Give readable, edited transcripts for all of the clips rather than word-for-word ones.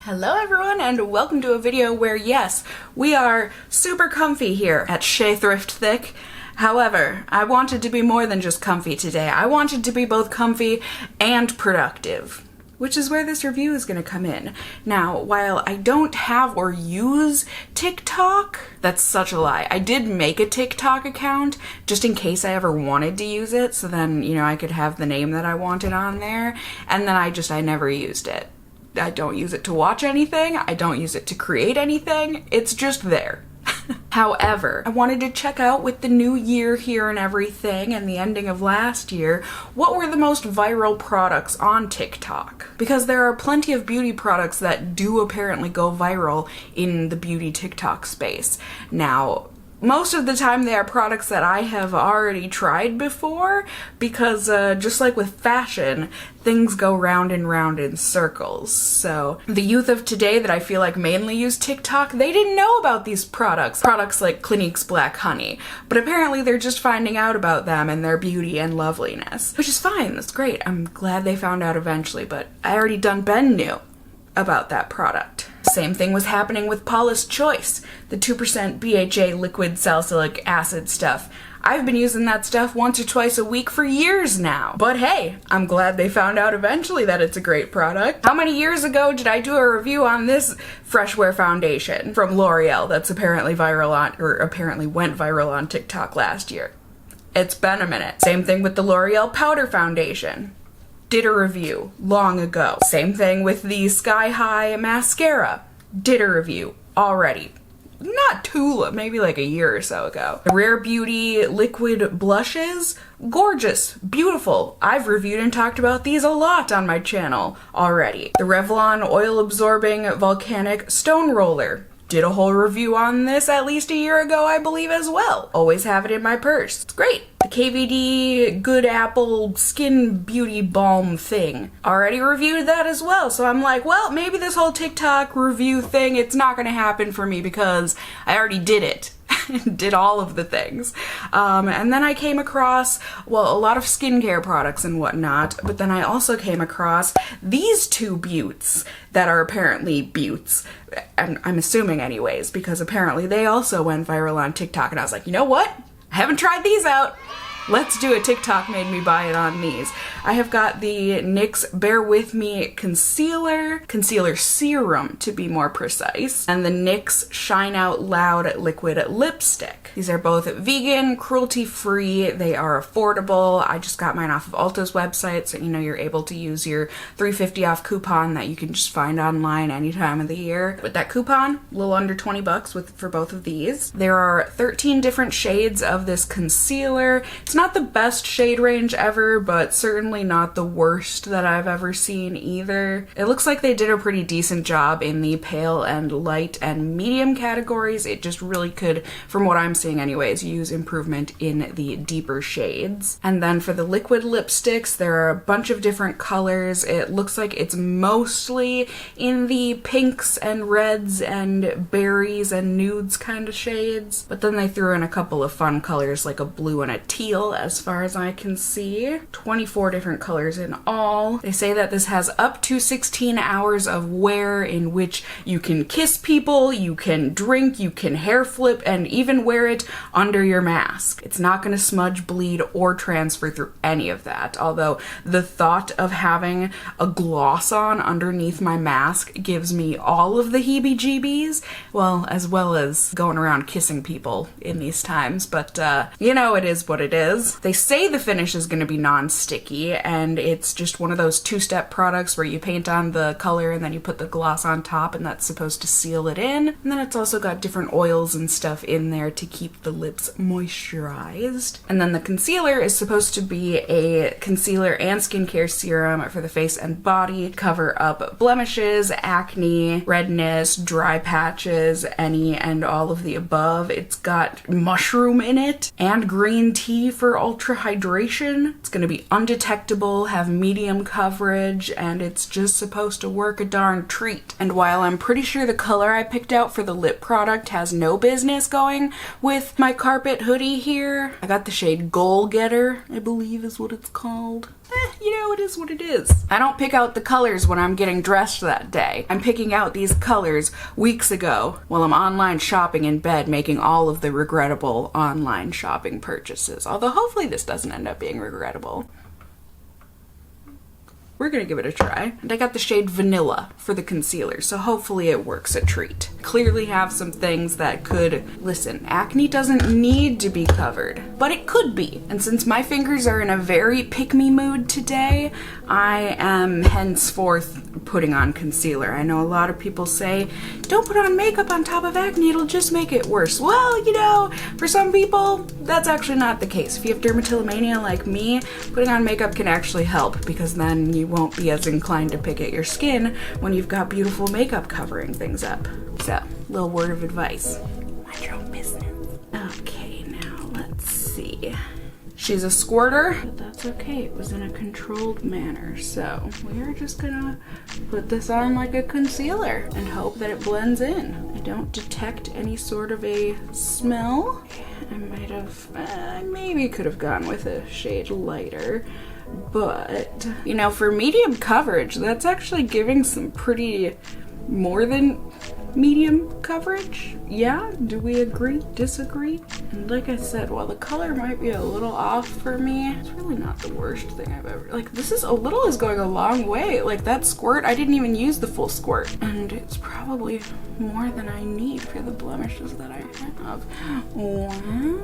Hello everyone and welcome to a video where yes, we are super comfy here at Shea Thrift Thick. However, I wanted to be more than just comfy today. I wanted to be both comfy and productive, which is where this review is going to come in. Now, while I don't have or use TikTok, that's such a lie. I did make a TikTok account just in case I ever wanted to use it, so then, you know, I could have the name that I wanted on there, and then I never used it. I don't use it to watch anything, I don't use it to create anything, it's just there. However, I wanted to check out with the new year here and everything and the ending of last year, what were the most viral products on TikTok? Because there are plenty of beauty products that do apparently go viral in the beauty TikTok space. Now, most of the time they are products that I have already tried before because just like with fashion, things go round and round in circles. So the youth of today that I feel like mainly use TikTok, they didn't know about these products like Clinique's Black Honey, but apparently they're just finding out about them and their beauty and loveliness, which is fine, that's great. I'm glad they found out eventually, but I already done been knew about that product. Same thing was happening with Paula's Choice, the 2% BHA liquid salicylic acid stuff. I've been using that stuff once or twice a week for years now. But hey, I'm glad they found out eventually that it's a great product. How many years ago did I do a review on this fresh wear foundation from L'Oreal that's apparently went viral on TikTok last year? It's been a minute. Same thing with the L'Oreal powder foundation. Did a review long ago. Same thing with the Sky High mascara. Did a review already. Not too, maybe like a year or so ago. The Rare Beauty liquid blushes, gorgeous, beautiful. I've reviewed and talked about these a lot on my channel already. The Revlon oil absorbing volcanic stone roller. Did a whole review on this at least a year ago, I believe, as well. Always have it in my purse. It's great. The KVD Good Apple Skin Beauty Balm thing. Already reviewed that as well, so I'm like, well, maybe this whole TikTok review thing, it's not gonna happen for me because I already did it. Did all of the things. And then I came across, well, a lot of skincare products and whatnot, but then I also came across these two buttes that are apparently buttes. I'm assuming anyways, because apparently they also went viral on TikTok, and I was like, you know what? I haven't tried these out. Let's do a TikTok made me buy it on these. I have got the NYX Bear With Me Concealer Serum to be more precise, and the NYX Shine Out Loud Liquid Lipstick. These are both vegan, cruelty-free, they are affordable. I just got mine off of Ulta's website, so you know you're able to use your $3.50 off coupon that you can just find online any time of the year. With that coupon, a little under 20 bucks for both of these. There are 13 different shades of this concealer. It's not the best shade range ever, but certainly not the worst that I've ever seen either. It looks like they did a pretty decent job in the pale and light and medium categories. It just really could, from what I'm seeing anyways, use improvement in the deeper shades. And then for the liquid lipsticks, there are a bunch of different colors. It looks like it's mostly in the pinks and reds and berries and nudes kind of shades, but then they threw in a couple of fun colors like a blue and a teal as far as I can see. 24 different colors in all. They say that this has up to 16 hours of wear in which you can kiss people, you can drink, you can hair flip, and even wear it under your mask. It's not going to smudge, bleed, or transfer through any of that, although the thought of having a gloss on underneath my mask gives me all of the heebie-jeebies, well as going around kissing people in these times, but you know, it is what it is. They say the finish is going to be non-sticky, and it's just one of those two-step products where you paint on the color and then you put the gloss on top, and that's supposed to seal it in. And then it's also got different oils and stuff in there to keep the lips moisturized. And then the concealer is supposed to be a concealer and skincare serum for the face and body, cover up blemishes, acne, redness, dry patches, any and all of the above. It's got mushroom in it and green tea for ultra hydration. It's going to be undetectable, have medium coverage, and it's just supposed to work a darn treat. And while I'm pretty sure the color I picked out for the lip product has no business going with my carpet hoodie here, I got the shade Goal Getter, I believe is what it's called. you know, it is what it is. I don't pick out the colors when I'm getting dressed that day. I'm picking out these colors weeks ago while I'm online shopping in bed, making all of the regrettable online shopping purchases. Although hopefully this doesn't end up being regrettable. We're gonna give it a try. And I got the shade Vanilla for the concealer, so hopefully it works a treat. Clearly have some things that could, listen, acne doesn't need to be covered, but it could be. And since my fingers are in a very pick-me mood today, I am henceforth putting on concealer. I know a lot of people say, don't put on makeup on top of acne, it'll just make it worse. Well, you know, for some people, that's actually not the case. If you have dermatillomania like me, putting on makeup can actually help, because then you won't be as inclined to pick at your skin when you've got beautiful makeup covering things up. So, little word of advice. Mind your own business. Okay, now let's see. She's a squirter, but that's okay. It was in a controlled manner. So we are just gonna put this on like a concealer and hope that it blends in. I don't detect any sort of a smell. I might have, I maybe could have gone with a shade lighter. But, you know, for medium coverage, that's actually giving some pretty more than medium coverage. Yeah, do we agree, disagree? And like I said, while the color might be a little off for me, it's really not the worst thing I've ever, like, this is a little is going a long way. Like that squirt, I didn't even use the full squirt. And it's probably more than I need for the blemishes that I have. Wow.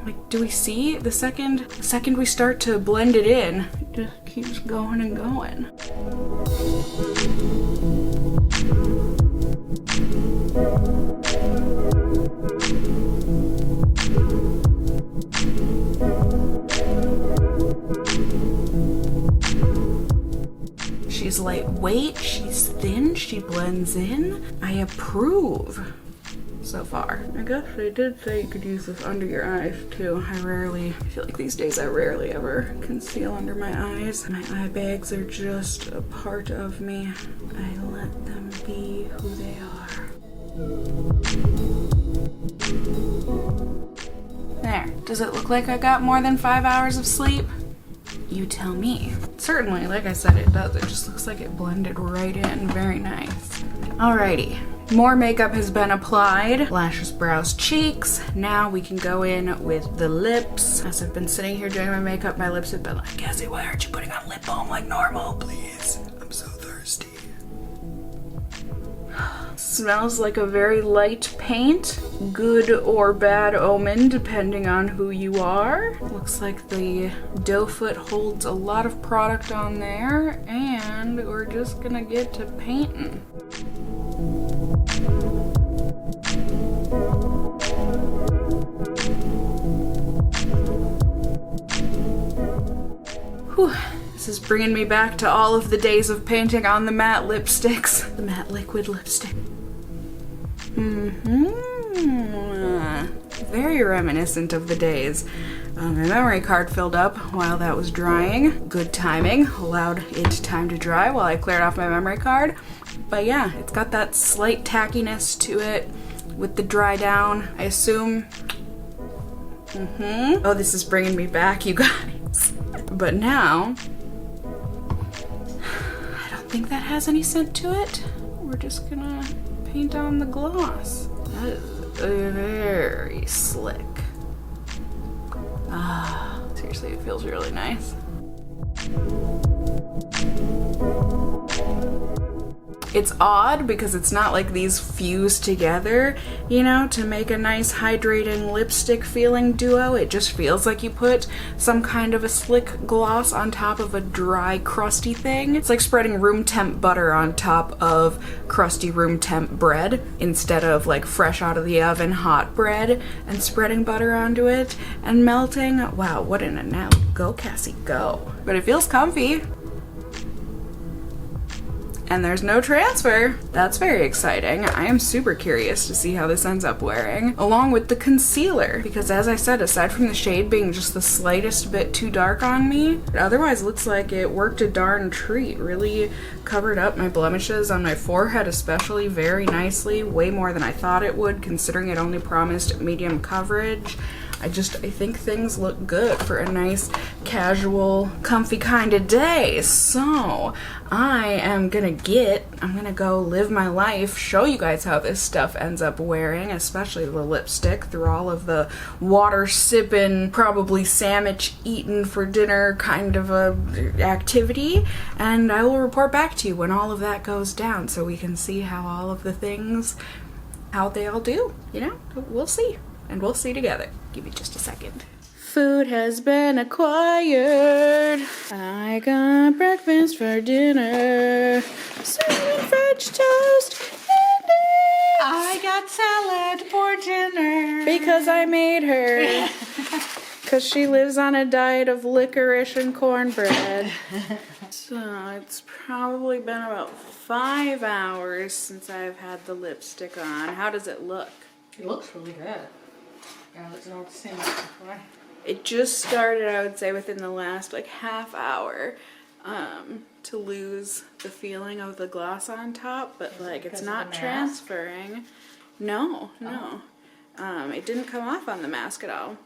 Like, do we see the second we start to blend it in, it just keeps going and going. She's lightweight, she's thin, she blends in. I approve. So far. I guess they did say you could use this under your eyes too. I feel like these days I rarely ever conceal under my eyes. My eye bags are just a part of me. I let them be who they are. There. Does it look like I got more than 5 hours of sleep? You tell me. Certainly, like I said, it does. It just looks like it blended right in. Very nice. Alrighty. More makeup has been applied. Lashes, brows, cheeks. Now we can go in with the lips. As I've been sitting here doing my makeup, my lips have been like, Cassie, why aren't you putting on lip balm like normal, please? I'm so thirsty. Smells like a very light paint. Good or bad omen, depending on who you are. Looks like the doe foot holds a lot of product on there, and we're just gonna get to painting. Whew. This is bringing me back to all of the days of painting on the matte lipsticks. The matte liquid lipstick. Very reminiscent of the days. My memory card filled up while that was drying. Good timing. Allowed it time to dry while I cleared off my memory card. But yeah, it's got that slight tackiness to it with the dry down, I assume. Oh, this is bringing me back, you guys. But now, I don't think that has any scent to it. We're just gonna paint on the gloss. That is very slick. Ah, seriously, it feels really nice. It's odd because it's not like these fuse together, you know, to make a nice hydrating lipstick feeling duo. It just feels like you put some kind of a slick gloss on top of a dry, crusty thing. It's like spreading room temp butter on top of crusty room temp bread instead of like fresh out of the oven hot bread and spreading butter onto it and melting. Wow, what an analogy. Go, Cassie, go. But it feels comfy. And there's no transfer. That's very exciting. I am super curious to see how this ends up wearing, along with the concealer, because as I said, aside from the shade being just the slightest bit too dark on me, it otherwise looks like it worked a darn treat. Really covered up my blemishes on my forehead especially very nicely, way more than I thought it would, considering it only promised medium coverage. I think things look good for a nice, casual, comfy kind of day. So I'm gonna go live my life, show you guys how this stuff ends up wearing, especially the lipstick, through all of the water sipping, probably sandwich eaten for dinner kind of a activity. And I will report back to you when all of that goes down so we can see how all of the things, how they all do, you know? We'll see. And we'll see together. Give me just a second. Food has been acquired. I got breakfast for dinner. Cinnamon French toast and eggs. I got salad for dinner. Because I made her. Because she lives on a diet of licorice and cornbread. So it's probably been about 5 hours since I've had the lipstick on. How does it look? It looks really good. Yeah, it's not the same as before. It just started, I would say, within the last like half hour to lose the feeling of the gloss on top, but like it's not transferring. No. It didn't come off on the mask at all,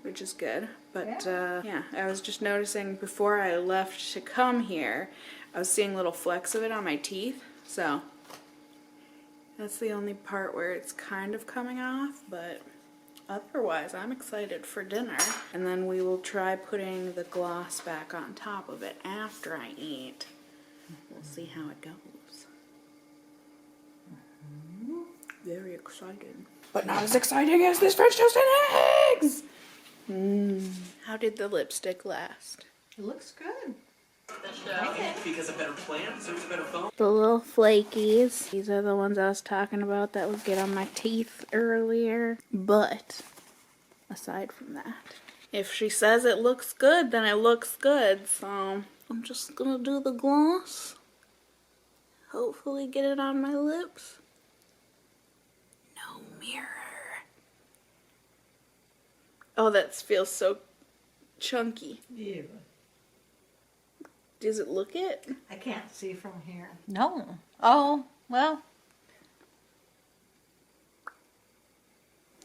which is good. But yeah, I was just noticing before I left to come here, I was seeing little flecks of it on my teeth. So that's the only part where it's kind of coming off, but otherwise I'm excited for dinner. And then we will try putting the gloss back on top of it after I eat. We'll see how it goes. Very excited. But not as exciting as this French toast and eggs! How did the lipstick last? It looks good. Because a better plan serves a better phone. The little flakies. These are the ones I was talking about that would get on my teeth earlier. But aside from that, if she says it looks good, then it looks good. So I'm just gonna do the gloss. Hopefully get it on my lips. No mirror. Oh, that feels so chunky. Yeah. Does it look it? I can't see from here. No. Oh, well.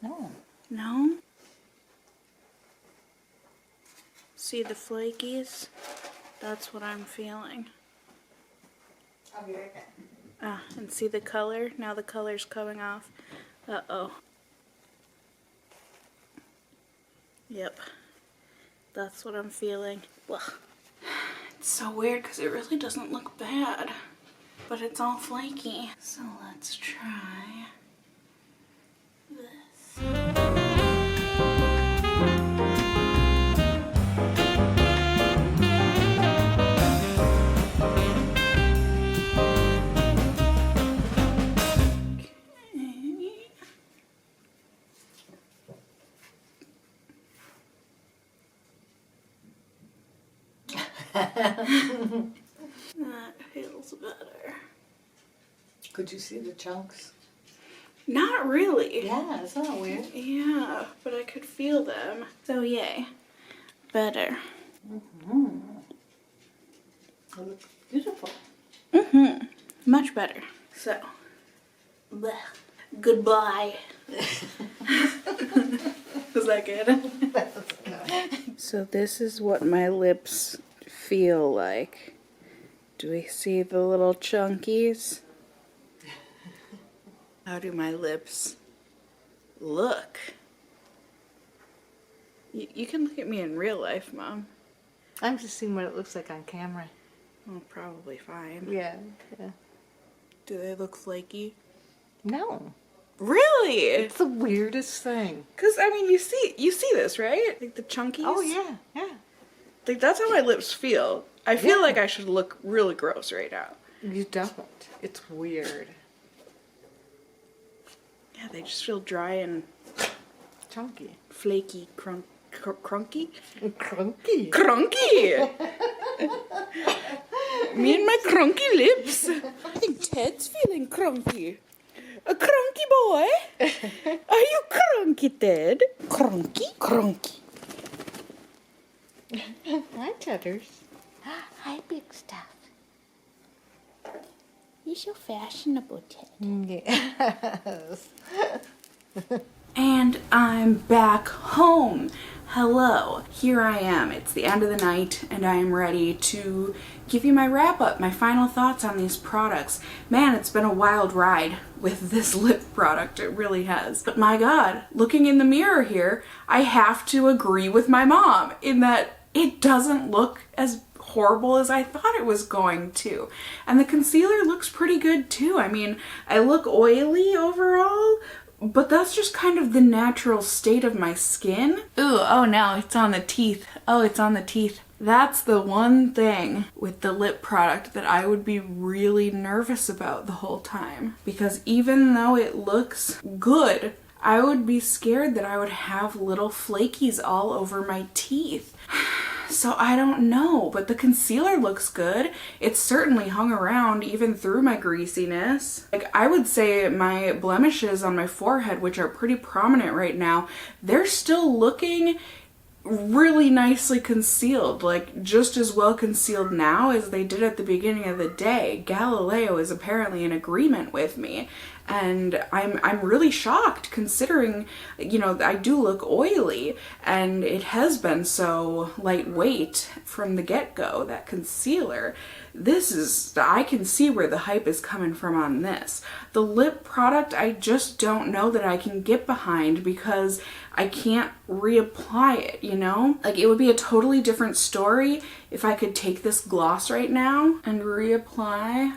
No. No? See the flakies? That's what I'm feeling. I'll be right back. Ah, and see the color? Now the color's coming off. Uh-oh. Yep. That's what I'm feeling. Ugh. It's so weird because it really doesn't look bad, but it's all flaky. So let's try this. That feels better. Could you see the chunks? Not really. Yeah, isn't that weird? Yeah, but I could feel them. So yay. Better. It looks beautiful. Much better. So, bleh. Goodbye. Was that good? So this is what my lips feel like. Do we see the little chunkies? How do my lips look? You can look at me in real life, Mom. I'm just seeing what it looks like on camera. Oh, probably fine. Yeah. Do they look flaky? No. Really? It's the weirdest thing. Cause I mean, you see this, right? Like the chunkies. Oh yeah, yeah. Like that's how my lips feel. I feel like I should look really gross right now. You don't. It's weird. Yeah, they just feel dry and Chunky. flaky, crunky. Crunky. Crunky! Me and my crunky lips. I think Ted's feeling crunky. A crunky boy? Are you crunky, Ted? Crunky? Crunky. Hi, Cheddars. Hi, big stuff. You're so fashionable, Ted. Yes. And I'm back home. Hello, here I am. It's the end of the night and I am ready to give you my wrap up, my final thoughts on these products. Man, it's been a wild ride with this lip product, it really has. But my God, looking in the mirror here, I have to agree with my mom in that it doesn't look as horrible as I thought it was going to. And the concealer looks pretty good too. I mean, I look oily overall, but that's just kind of the natural state of my skin. Ooh, oh no, it's on the teeth. Oh, it's on the teeth. That's the one thing with the lip product that I would be really nervous about the whole time. Because even though it looks good, I would be scared that I would have little flakies all over my teeth. So I don't know, but the concealer looks good. It's certainly hung around even through my greasiness. Like, I would say my blemishes on my forehead, which are pretty prominent right now, they're still looking really nicely concealed, like just as well concealed now as they did at the beginning of the day. Galileo is apparently in agreement with me, and I'm really shocked considering, you know, I do look oily and it has been so lightweight from the get-go, that concealer. This is, I can see where the hype is coming from on this. The lip product, I just don't know that I can get behind because I can't reapply it, you know? Like, it would be a totally different story if I could take this gloss right now and reapply.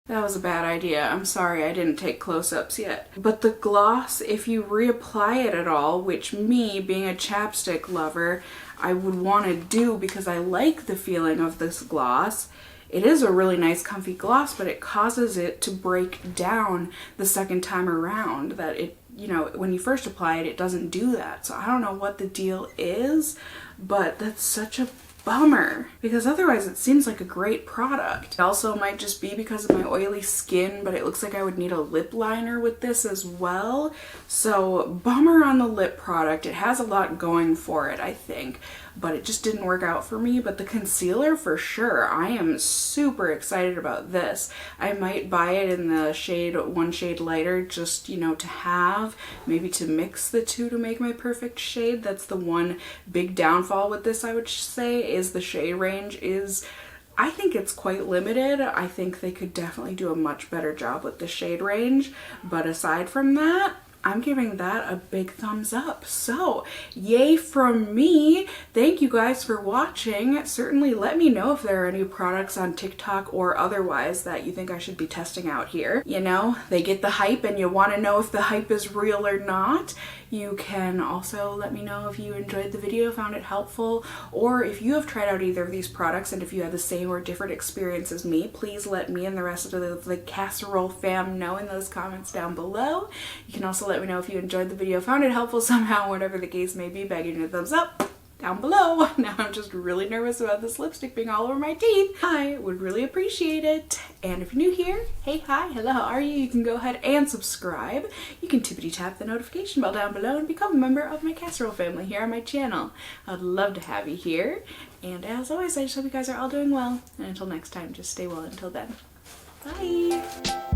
That was a bad idea. I'm sorry I didn't take close-ups yet. But the gloss, if you reapply it at all, which me, being a chapstick lover, I would want to do because I like the feeling of this gloss. It is a really nice comfy gloss, but it causes it to break down the second time around. That it, you know, when you first apply it, it doesn't do that. So I don't know what the deal is, but that's such a bummer because otherwise it seems like a great product. It also might just be because of my oily skin, but it looks like I would need a lip liner with this as well. So bummer on the lip product. It has a lot going for it, I think, but it just didn't work out for me. But the concealer, for sure, I am super excited about this. I might buy it in the shade, one shade lighter, just, you know, to have, maybe to mix the two to make my perfect shade. That's the one big downfall with this, I would say, is the shade range is, I think it's quite limited. I think they could definitely do a much better job with the shade range. But aside from that, I'm giving that a big thumbs up. So, yay from me. Thank you guys for watching. Certainly let me know if there are any products on TikTok or otherwise that you think I should be testing out here. You know, they get the hype and you want to know if the hype is real or not. You can also let me know if you enjoyed the video, found it helpful, or if you have tried out either of these products and if you had the same or different experience as me, please let me and the rest of the casserole fam know in those comments down below. You can also let me know if you enjoyed the video, found it helpful somehow, whatever the case may be, by giving it a thumbs up down below. Now I'm just really nervous about this lipstick being all over my teeth. I would really appreciate it. And if you're new here, hey, hi, hello, how are you? You can go ahead and subscribe. You can tippity tap the notification bell down below and become a member of my casserole family here on my channel. I'd love to have you here. And as always, I just hope you guys are all doing well. And until next time, just stay well until then. Bye.